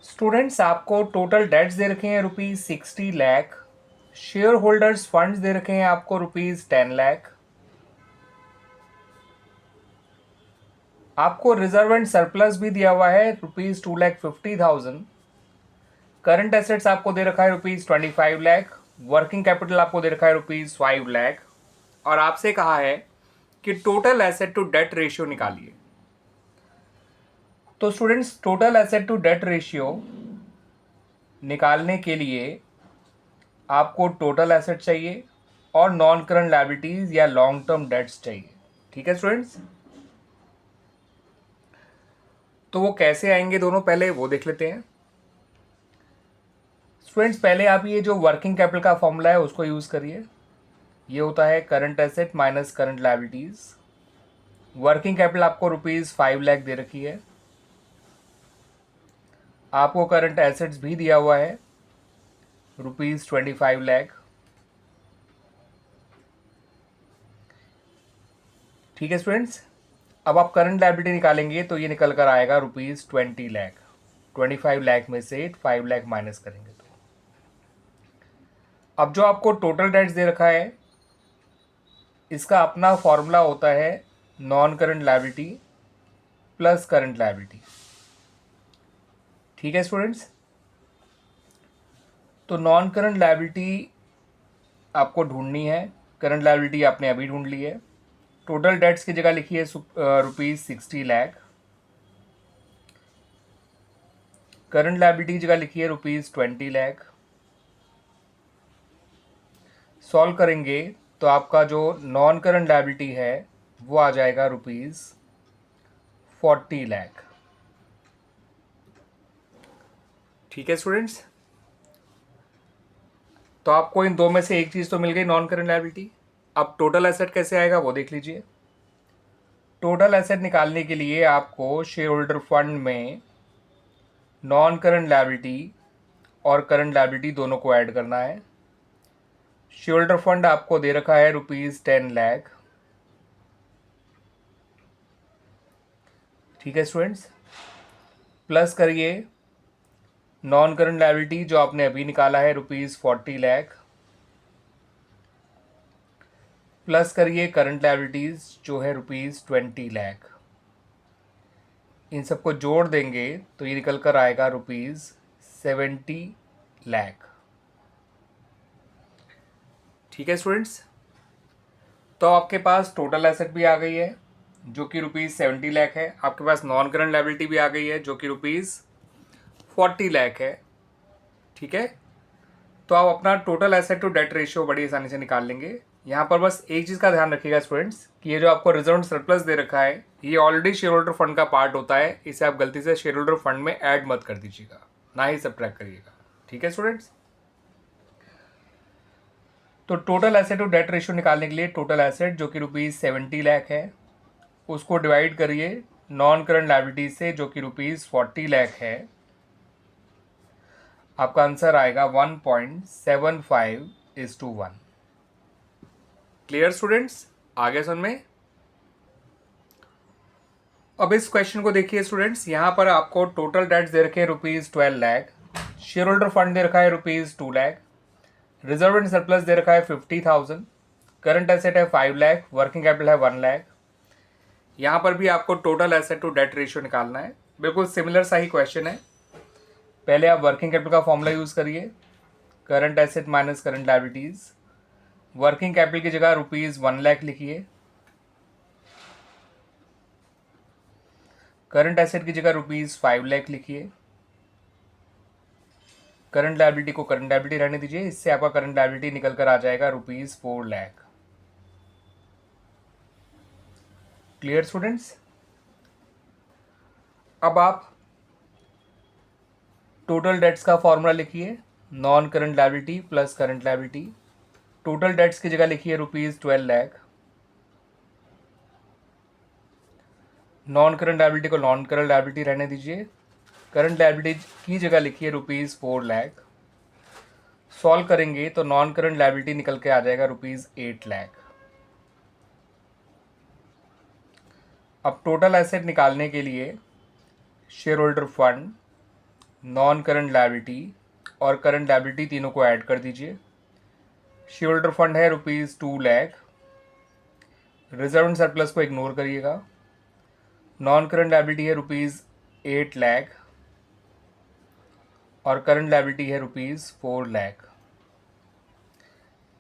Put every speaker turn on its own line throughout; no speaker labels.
Students, आपको total debts दे रखे हैं ₹60 लाख। शेयर होल्डर्स फंड्स दे रखे हैं आपको ₹10 लाख। आपको रिजर्व एंड सरप्लस भी दिया हुआ है ₹2,50,000। करंट एसेट्स आपको दे रखा है ₹25 लाख। वर्किंग कैपिटल आपको दे रखा है ₹5 लाख। और आपसे कहा है कि total asset to debt ratio निकालिए। तो students, total asset to debt ratio निकालने के लिए आपको टोटल एसेट चाहिए और नॉन करंट लायबिलिटीज या लॉन्ग टर्म डेट्स चाहिए। ठीक है स्टूडेंट्स, तो वो कैसे आएंगे दोनों, पहले वो देख लेते हैं। स्टूडेंट्स, पहले आप ये जो वर्किंग कैपिटल का फॉर्मूला है उसको यूज़ करिए। ये होता है current asset minus current liabilities. Working capital आपको ₹5 लाख दे रखी है। आपको करंट एसेट्स भी दिया हुआ है ₹25 लाख। ठीक है स्टूडेंट्स, अब आप करंट लायबिलिटी निकालेंगे तो ये निकल कर आएगा ₹20 लाख। 25 लाख में से 5 लाख माइनस करेंगे तो अब जो आपको टोटल डेट्स दे रखा है इसका अपना फॉर्मूला होता है non current liability plus current liability. ठीक है स्टूडेंट्स, तो नॉन करंट लायबिलिटी आपको ढूंढनी है। करंट लायबिलिटी आपने अभी ढूंढ ली है। टोटल डेट्स की जगह लिखिए ₹60 लाख। करंट लायबिलिटी की जगह लिखिए ₹20 लाख। सॉल्व करेंगे तो आपका जो नॉन करंट लायबिलिटी है वो आ जाएगा ₹40 लाख। ठीक है स्टूडेंट्स, तो आपको इन दो में से एक चीज़ तो मिल गई, नॉन करंट लायबिलिटी। अब टोटल एसेट कैसे आएगा वो देख लीजिए। टोटल एसेट निकालने के लिए आपको शेयर होल्डर फंड में नॉन करंट लायबिलिटी और करंट लायबिलिटी दोनों को ऐड करना है। शेयर होल्डर फंड आपको दे रखा है ₹10 लाख। ठीक है स्टूडेंट्स, प्लस करिए नॉन करंट लायबिलिटी जो आपने अभी निकाला है ₹40 लाख, प्लस करिए करंट लायबिलिटीज जो है ₹20 लाख। इन सबको जोड़ देंगे तो ये निकल कर आएगा ₹70 लाख। ठीक है स्टूडेंट्स, तो आपके पास टोटल एसेट भी आ गई है जो कि ₹70 लाख है। आपके पास नॉन करंट लायबिलिटी भी आ गई है जो कि ₹40 लाख है। ठीक है, तो आप अपना total asset to debt ratio बड़ी आसानी से निकाल लेंगे। यहाँ पर बस एक चीज़ का ध्यान रखिएगा स्टूडेंट्स कि ये जो आपको रिजर्व सरप्लस दे रखा है ये ऑलरेडी शेयर होल्डर फंड का पार्ट होता है। इसे आप गलती से शेयर होल्डर फंड में ऐड मत कर दीजिएगा, ना ही सब्ट्रैक्ट करिएगा। ठीक है स्टूडेंट्स, तो total asset to debt ratio निकालने के लिए टोटल एसेट जो कि ₹70 लाख है उसको डिवाइड करिए नॉन करंट लायबिलिटी से जो कि ₹40 लाख है। आपका आंसर आएगा 1.75:1। क्लियर स्टूडेंट्स, आगे सुन में। अब इस क्वेश्चन को देखिए स्टूडेंट्स, यहाँ पर आपको टोटल डेट्स दे रखे हैं ₹12 लाख। शेयर होल्डर फंड दे रखा है ₹2 लाख। रिजर्व एंड सरप्लस दे रखा है 50,000। करंट एसेट है 5 लाख। वर्किंग कैपिटल है 1 लाख। यहाँ पर भी आपको total asset to debt ratio निकालना है। बिल्कुल सिमिलर सा ही क्वेश्चन है। पहले आप वर्किंग कैपिटल का फॉर्मूला यूज़ करिए, current asset minus current liabilities. Working capital की जगह ₹1 लाख लिखिए। करंट एसेट की जगह ₹5 लाख लिखिए। करंट लायबिलिटी को करंट लायबिलिटी रहने दीजिए, इससे आपका करंट लायबिलिटी निकल कर आ जाएगा ₹4 लाख। क्लियर स्टूडेंट्स, अब आप टोटल डेट्स का फॉर्मूला लिखिए, non current liability plus current liability. Total debts की जगह लिखिए ₹12 लाख। नॉन करंट लायबिलिटी को नॉन करंट लायबिलिटी रहने दीजिए। करंट लायबिलिटी की जगह लिखिए ₹4 लाख। सॉल्व करेंगे तो नॉन करंट लायबिलिटी निकल के आ जाएगा ₹8 लाख। अब टोटल एसेट निकालने के लिए share holder fund non current liability और करंट लायबिलिटी तीनों को ऐड कर दीजिए। शेयर होल्डर फंड है ₹2 लाख। रिजर्व एंड सरप्लस को इग्नोर करिएगा। नॉन करंट लायबिलिटी है ₹8 लाख और करंट लायबिलिटी है ₹4 lakh.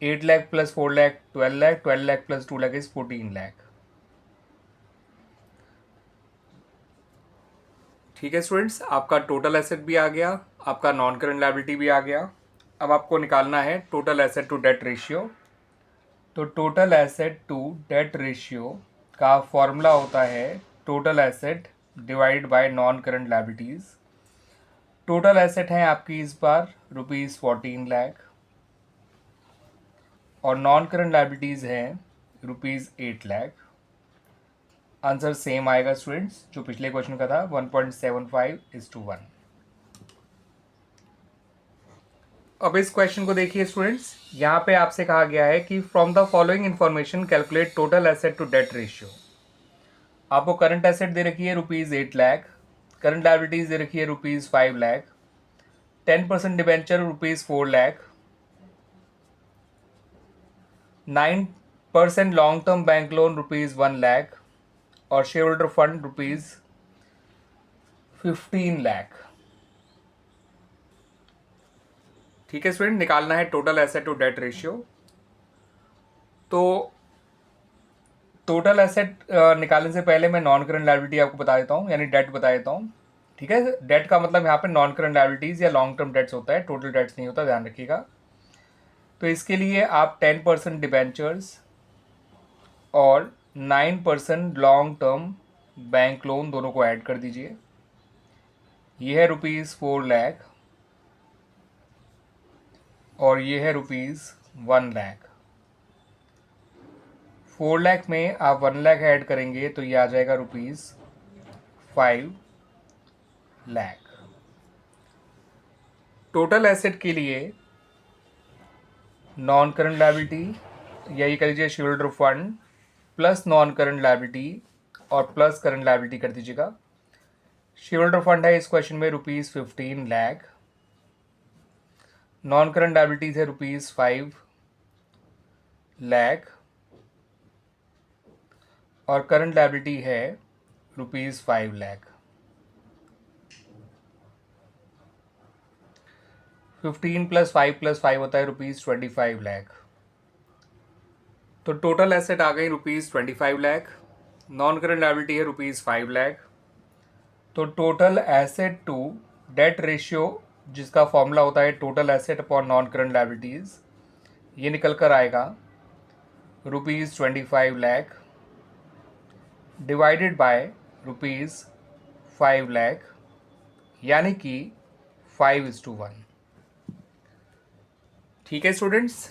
8 lakh plus 4 lakh 12 lakh, 12 lakh plus 2 lakh is 14 lakh. ठीक है स्टूडेंट्स, आपका टोटल एसेट भी आ गया, आपका नॉन करंट लायबिलिटी भी आ गया। अब आपको निकालना है total asset to debt ratio. तो total asset to debt ratio का फॉर्मूला होता है total asset divide by non current liabilities. Total asset है आपकी इस बार ₹14 लाख और नॉन करंट लायबिलिटीज हैं ₹8 लाख। आंसर सेम आएगा स्टूडेंट्स जो पिछले क्वेश्चन का था, 1.75:1। अब इस क्वेश्चन को देखिए स्टूडेंट्स, यहाँ पे आपसे कहा गया है कि from the following information calculate total asset to debt ratio. आपको करंट एसेट दे रखी है ₹8 लाख, करंट लायबिलिटीज दे रखी है ₹5 lakh, 10% debenture ₹4 lakh, 9% long term bank loan ₹1 lakh और शेयर होल्डर फंड ₹15 लाख। ठीक है स्टूडेंट, निकालना है total asset to debt ratio. तो टोटल एसेट निकालने से पहले मैं नॉन करंट लायबिलिटी आपको बता देता हूँ, यानी डेट बता देता हूँ। ठीक है, डेट का मतलब यहाँ पे नॉन करंट लायबिलिटीज या लॉन्ग टर्म डेट्स होता है, टोटल डेट्स नहीं होता, ध्यान रखिएगा। तो इसके लिए आप 10% डिबेंचर्स और 9% लॉन्ग टर्म बैंक लोन दोनों को ऐड कर दीजिए। ये है ₹4 लाख और ये है ₹1 लाख। 4 लाख में आप 1 लाख ऐड करेंगे तो ये आ जाएगा ₹5 लाख। टोटल एसेट के लिए नॉन करंट लायबिलिटी यही कर लीजिए, share holder fund plus non current liability और प्लस करंट लायबिलिटी कर दीजिएगा। शेयर होल्डर फंड है इस क्वेश्चन में ₹15 लाख, नॉन करंट लायबिलिटीज है ₹5 लाख और करंट लायबिलिटी है ₹5 लाख। 15 + 5 + 5 होता है ₹25 लाख। तो टोटल एसेट आ गई ₹25 लाख, नॉन करंट लायबिलिटी है ₹5 लाख। तो total asset to debt ratio जिसका फॉर्मूला होता है total asset upon non current liabilities, ये निकल कर आएगा ₹25 लाख डिवाइडेड बाय ₹5 लाख, यानी कि 5:1। ठीक है स्टूडेंट्स,